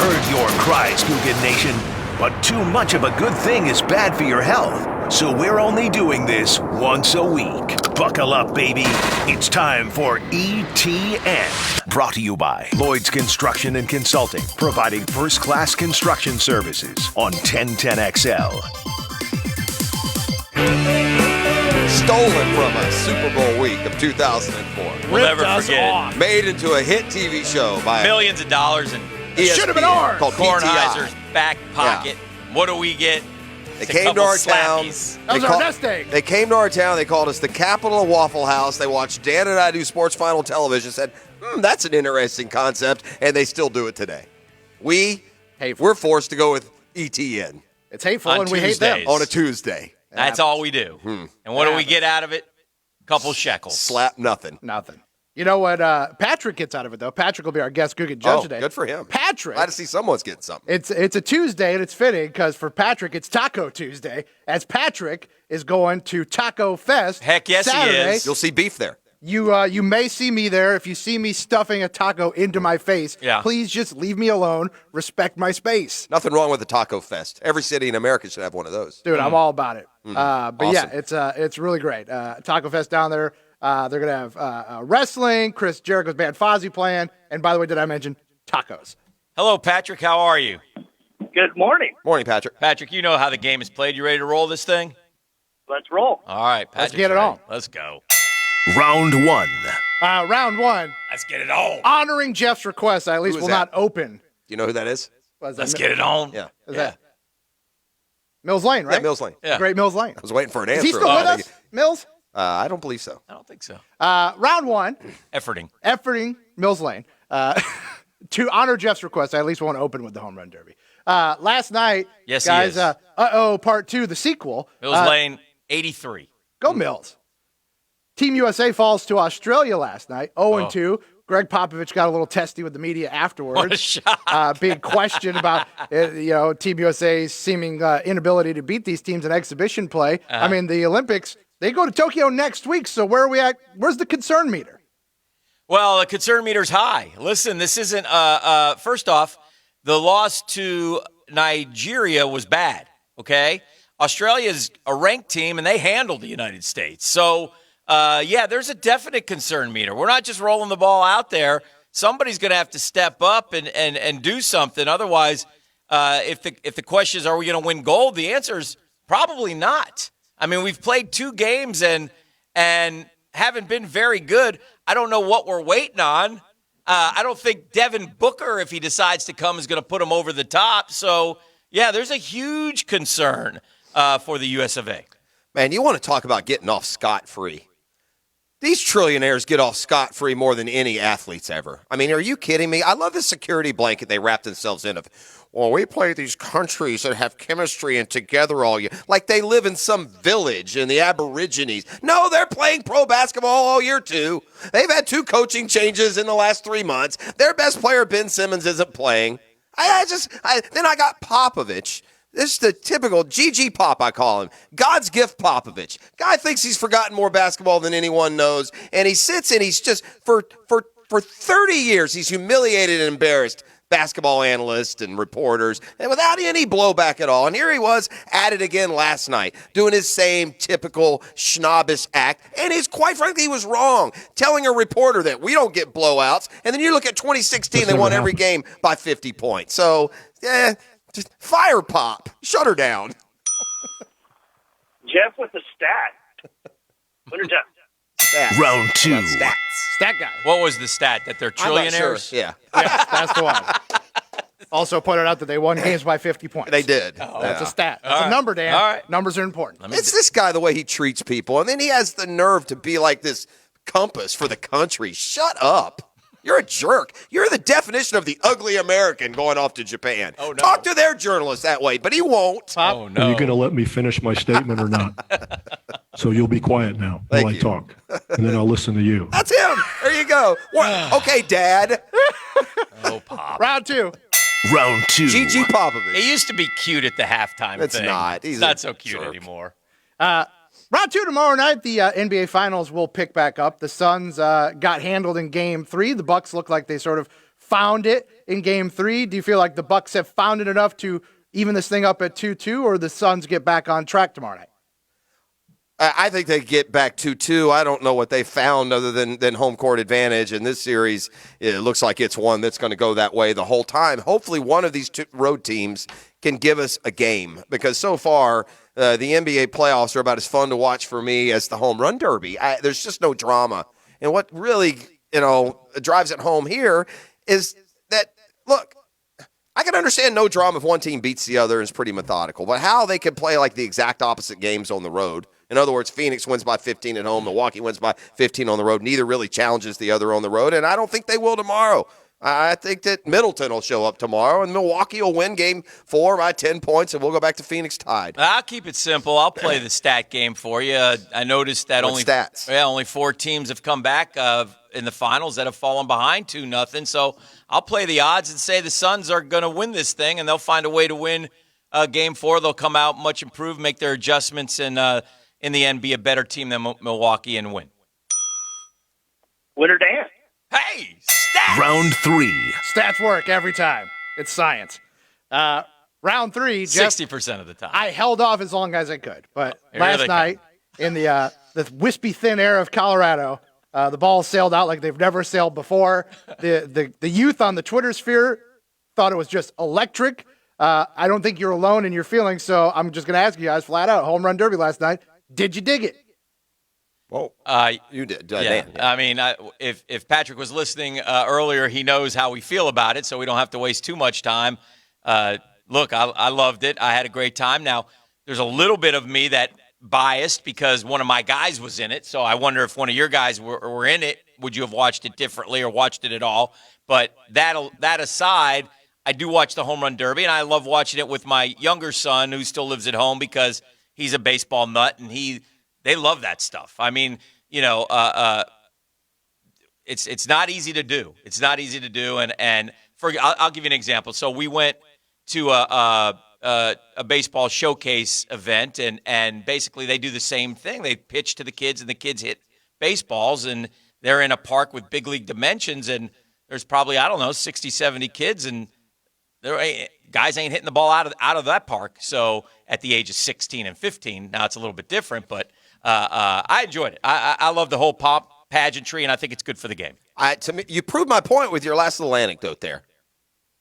heard your cries, Guggen Nation, but too much of a good thing is bad for your health. So we're only doing this once a week. Buckle up, baby. It's time for E.T.N. Brought to you by Lloyd's Construction and Consulting, providing first-class construction services on 1010XL. Stolen from a Super Bowl week of 2004. We'll never forget. Made into a hit TV show by Millions of dollars in ESPN, should have been ours. called Kornheiser's PTI. back pocket. Yeah. What do we get? They came to our town. That was our nest egg. They came to our town. They called us the capital of Waffle House. They watched Dan and I do Sports Final Television. Said, that's an interesting concept, and they still do it today. We're forced to go with E.T.N. It's hateful, On and we hate them. Tuesdays. on a Tuesday. That's all we do. And what do we get out of it? Couple shekels. Slap nothing. Nothing. You know what Patrick gets out of it, though? Patrick will be our guest Guggen Judge today. Good for him. Patrick. Glad to see someone's getting something. It's a Tuesday, and it's fitting because for Patrick, it's Taco Tuesday, as Patrick is going to Taco Fest. Heck yes, Saturday. he is. You'll see beef there. You may see me there. If you see me stuffing a taco into my face, please just leave me alone. Respect my space. Nothing wrong with the Taco Fest. Every city in America should have one of those. Dude, I'm all about it. But Awesome. yeah, it's really great. Taco Fest down there. They're going to have wrestling, Chris Jericho's band Fozzy playing, and by the way, did I mention tacos? Hello, Patrick. How are you? Good morning. Morning, Patrick. Patrick, you know how the game is played. You ready to roll this thing? Let's roll. All right, Patrick. Let's get it on. Let's go. Round one. Round one, Let's get it on. honoring Jeff's request, I at least Who will is not that? open. Do you know who that is? Let's get it on. Yeah. Is that Mills Lane, right? Yeah, Mills Lane. Yeah. Great Mills Lane. I was waiting for an Is answer. he still with us, Mills? I don't believe so. I don't think so. Round one, Efforting. Mills Lane. To honor Jeff's request, I at least want to open with the home run derby. Last night, Yes, he guys, is. part two, the sequel. Mills Lane, 83. Go Mills. Team USA falls to Australia last night, 0-2. Greg Popovich got a little testy with the media afterwards. What a shot. Big question about Team USA's seeming inability to beat these teams in exhibition play. I mean, the Olympics, they go to Tokyo next week, so where are we at? Where's the concern meter? Well, the concern meter's high. Listen, this isn't first off, the loss to Nigeria was bad, okay? Australia's a ranked team, and they handled the United States. So, there's a definite concern meter. We're not just rolling the ball out there. Somebody's going to have to step up and do something. Otherwise, if the question is, are we going to win gold, the answer is probably not. I mean, we've played 2 games and haven't been very good. I don't know what we're waiting on. I don't think Devin Booker, if he decides to come, is going to put him over the top. So, yeah, there's a huge concern for the US of A. Man, you want to talk about getting off scot-free. These trillionaires get off scot-free more than any athletes ever. I mean, are you kidding me? I love the security blanket they wrap themselves in of, well, we play these countries that have chemistry and together all year. Like they live in some village in the Aborigines. No, they're playing pro basketball all year, too. They've had 2 coaching changes in the last 3 months. Their best player, Ben Simmons, isn't playing. Then I got Popovich. This is the typical GG Pop, I call him. God's gift Popovich. Guy thinks he's forgotten more basketball than anyone knows, and he sits and he's just, for 30 years, he's humiliated and embarrassed basketball analysts and reporters, and without any blowback at all. And here he was at it again last night, doing his same typical snobbish act, and quite frankly, he was wrong, telling a reporter that we don't get blowouts, and then you look at 2016, they won every game by 50 points. So, just fire Pop. Shut her down. Jeff with the stat. Winner Jeff. Stats. Round 2. Stats. Stat guy. What was the stat? That they're I'm not sure. trillionaires? Yeah, Yes, that's the one. Also pointed out that they won games by 50 points. they did. That's a Yeah. stat. That's All a right. number, Dan. All right. Numbers are important. It's this guy, the way he treats people, and then he has the nerve to be like this compass for the country. Shut up. You're a jerk. You're the definition of the ugly American going off to Japan. Oh, no. Talk to their journalists that way, but he won't. Oh, Are no. you going to let me finish my statement or not? So you'll be quiet now Thank while you. I talk, and then I'll listen to you. That's him. There you go. Okay, Dad. Oh, Pop. Round 2. Round 2. GG Popovich. It used to be cute at the halftime It's thing. not. It's He's not a so cute jerk. anymore. Round 2 tomorrow night. The NBA Finals will pick back up. The Suns got handled in Game 3. The Bucks look like they sort of found it in Game 3? Do you feel like the Bucks have found it enough to even this thing up at 2-2, or the Suns get back on track tomorrow night? I think they get back 2-2. I don't know what they found other than home court advantage. In this series, it looks like it's one that's going to go that way the whole time. Hopefully one of these two road teams can give us a game, because so far the NBA playoffs are about as fun to watch for me as the home run derby. There's just no drama. And what really, drives it home here is that, look, I can understand no drama if one team beats the other and is pretty methodical, but how they can play like the exact opposite games on the road. In other words, Phoenix wins by 15 at home, Milwaukee wins by 15 on the road. Neither really challenges the other on the road, and I don't think they will tomorrow. I think that Middleton will show up tomorrow, and Milwaukee will win Game 4 by 10 points, and we'll go back to Phoenix tied. I'll keep it simple. I'll play the stat game for you. I noticed that only 4 teams have come back in the finals that have fallen behind 2-0. So I'll play the odds and say the Suns are going to win this thing, and they'll find a way to win Game 4. They'll come out much improved, make their adjustments, and in the end be a better team than Milwaukee and win. Winner Dan. Hey, stats! Round 3. Stats work every time. It's science. Round 3, Jeff, 60% of the time. I held off as long as I could, but Here last they night in the wispy thin air of Colorado, the ball sailed out like they've never sailed before. The youth on the Twitter sphere thought it was just electric. I don't think you're alone in your feelings, so I'm just going to ask you guys flat out. Home run derby last night. Did you dig it? Whoa. You did. Yeah. Dan. I mean, if Patrick was listening earlier, he knows how we feel about it, so we don't have to waste too much time. Look, I loved it. I had a great time. Now, there's a little bit of me that biased because one of my guys was in it, so I wonder if one of your guys were in it, would you have watched it differently or watched it at all? But that aside, I do watch the home run derby, and I love watching it with my younger son who still lives at home because he's a baseball nut, and they love that stuff. I mean, it's not easy to do. It's not easy to do, and I'll give you an example. So we went to a baseball showcase event, and basically they do the same thing. They pitch to the kids, and the kids hit baseballs, and they're in a park with big league dimensions, and there's probably, 60, 70 kids, and guys ain't hitting the ball out of that park. So at the age of 16 and 15, now it's a little bit different, but I enjoyed it. I love the whole pomp, pageantry, and I think it's good for the game. To me, you proved my point with your last little anecdote there.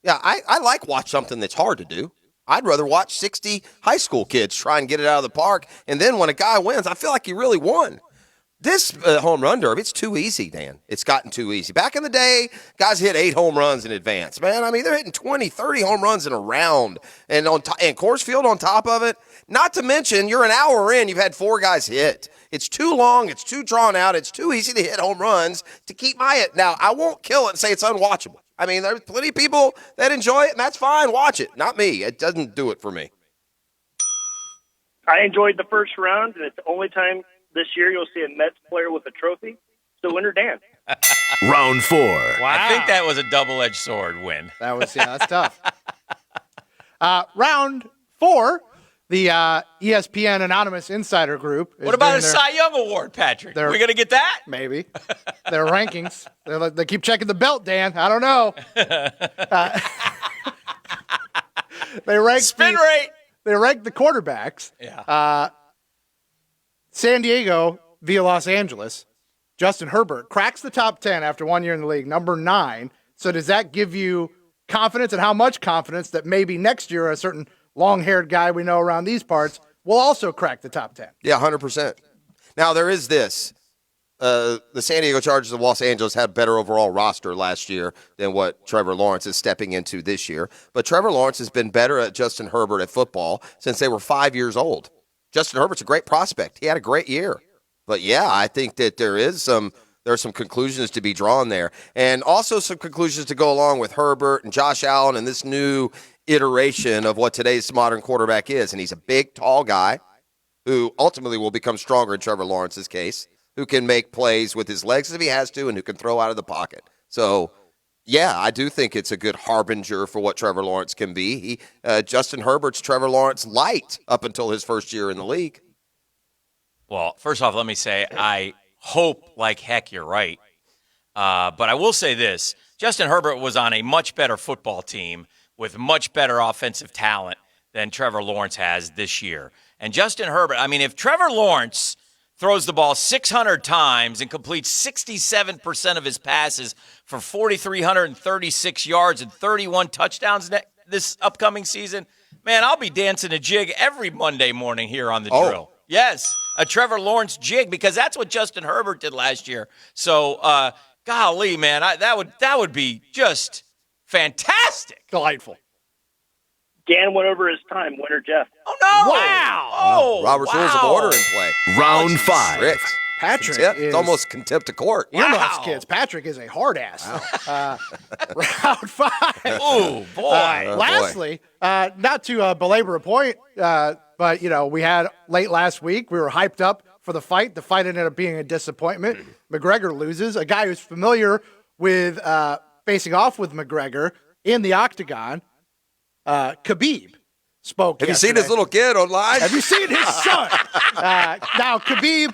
Yeah, I like watch something that's hard to do. I'd rather watch 60 high school kids try and get it out of the park, and then when a guy wins, I feel like he really won. This home run derby, it's too easy, Dan. It's gotten too easy. Back in the day, guys hit 8 home runs in advance. Man, I mean, they're hitting 20, 30 home runs in a round. And and Coors Field on top of it. Not to mention, you're an hour in, you've had 4 guys hit. It's too long, it's too drawn out, it's too easy to hit home runs to keep my it. Now, I won't kill it and say it's unwatchable. I mean, there's plenty of people that enjoy it, and that's fine. Watch it. Not me. It doesn't do it for me. I enjoyed the first round, and it's the only time this year you'll see a Mets player with a trophy. So winner Dan. Round 4. Wow. I think that was a double-edged sword win. That's tough. Round 4, the ESPN Anonymous Insider Group. What about a Cy Young Award, Patrick? Are we going to get that? Maybe. Their rankings. They keep checking the belt, Dan. I don't know. They rank Spin rate. They rank the quarterbacks. Yeah. San Diego via Los Angeles. Justin Herbert cracks the top 10 after 1 year in the league, number 9. So does that give you confidence, and how much confidence that maybe next year a certain long-haired guy we know around these parts will also crack the top 10? Yeah, 100%. Now, there is this. The San Diego Chargers of Los Angeles had a better overall roster last year than what Trevor Lawrence is stepping into this year. But Trevor Lawrence has been better at Justin Herbert at football since they were 5 years old. Justin Herbert's a great prospect. He had a great year. But, yeah, I think that there are some conclusions to be drawn there. And also some conclusions to go along with Herbert and Josh Allen and this new iteration of what today's modern quarterback is. And he's a big, tall guy who ultimately will become stronger in Trevor Lawrence's case, who can make plays with his legs if he has to and who can throw out of the pocket. So, yeah, I do think it's a good harbinger for what Trevor Lawrence can be. Justin Herbert's Trevor Lawrence light up until his first year in the league. Well, first off, let me say I hope like heck you're right. But I will say this. Justin Herbert was on a much better football team with much better offensive talent than Trevor Lawrence has this year. And Justin Herbert, I mean, if Trevor Lawrence throws the ball 600 times and completes 67% of his passes for 4,336 yards and 31 touchdowns this upcoming season, man, I'll be dancing a jig every Monday morning here on the drill. Yes, a Trevor Lawrence jig, because that's what Justin Herbert did last year. So, golly, man, that would be just fantastic. Delightful. Dan went over his time. Winner Jeff. Oh, no. Whoa. Wow. Oh, Robert's Rules of Order in play. Round 5. Strict. Patrick It's is almost contempt of court. earmuffs, Wow. kids. Patrick is a hard ass. Round 5. Oh, boy. Lastly, not to belabor a point, but we had late last week. We were hyped up for the fight. The fight ended up being a disappointment. McGregor loses. A guy who's familiar with facing off with McGregor in the octagon, Khabib, spoke. Have you seen his little kid online? Have you seen his son? Now, Khabib,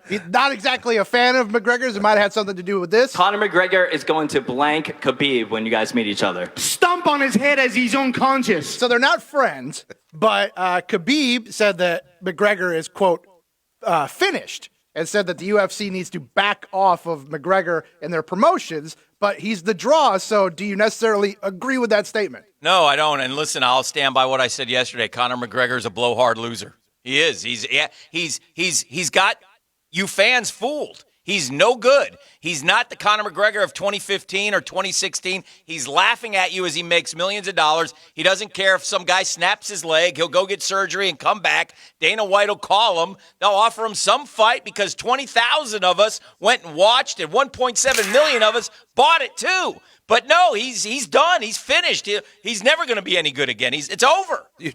he's not exactly a fan of McGregor's. It might have had something to do with this. Conor McGregor is going to blank Khabib when you guys meet each other. Stomp on his head as he's unconscious. So they're not friends, but Khabib said that McGregor is, quote, finished, and said that the UFC needs to back off of McGregor in their promotions, but he's the draw, so do you necessarily agree with that statement? No, I don't. And listen, I'll stand by what I said yesterday. Conor McGregor is a blowhard loser. He is. He's got you fans fooled. He's no good. He's not the Conor McGregor of 2015 or 2016. He's laughing at you as he makes millions of dollars. He doesn't care if some guy snaps his leg. He'll go get surgery and come back. Dana White will call him. They'll offer him some fight because 20,000 of us went and watched, and 1.7 million of us bought it too. But no, he's done. He's finished. He's never going to be any good again. It's over. You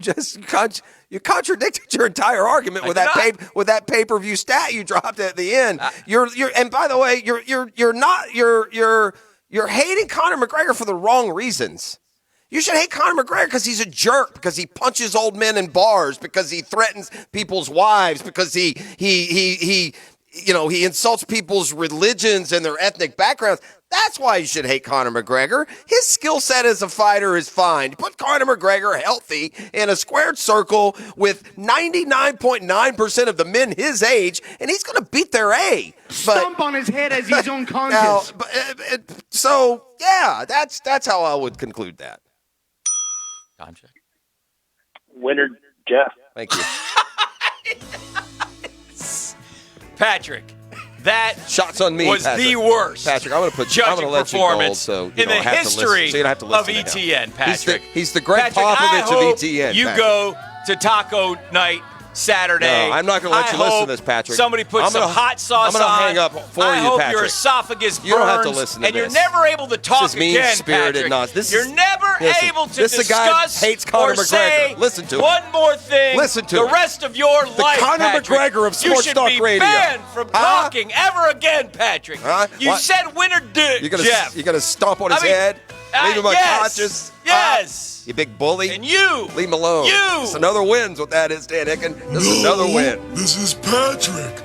contradicted your entire argument with that pay-per-view stat you dropped at the end. And by the way, you're hating Conor McGregor for the wrong reasons. You should hate Conor McGregor because he's a jerk, because he punches old men in bars, because he threatens people's wives, because he insults people's religions and their ethnic backgrounds. That's why you should hate Conor McGregor. His skill set as a fighter is fine. Put Conor McGregor healthy in a squared circle with 99.9% of the men his age, and he's going to beat their A. Stomp on his head as he's unconscious. That's how I would conclude that. Contract. Winner Jeff. Thank you. Patrick, that shots on me was Patrick. The worst. Patrick, I'm going to judging let you performance go, in the history so you don't have to listen of to E.T.N. Patrick. He's the Greg Patrick, Popovich I hope of E.T.N. You Patrick. go to taco night Saturday. No, I'm not going to let you listen to this, Patrick. Somebody put some hot sauce on. I'm going to hang up for I you, hope Patrick. your esophagus burns. You don't have to listen to and this. You're never able to talk this is again, mean-spirited Patrick. nonsense. You're never able to this is a guy discuss hates Conor or McGregor. say Listen to one more thing. Listen to the him. rest of your life, Conor Patrick. McGregor of Sports You should Talk be Radio. banned from talking ever again, Patrick. You What? said winner did, Jeff. You're gonna stomp on his head? Leave him unconscious? Yes. You big bully. And you. Leave him alone. You. It's another win's what that is, Dan Hicken. This is another win. This is Patrick.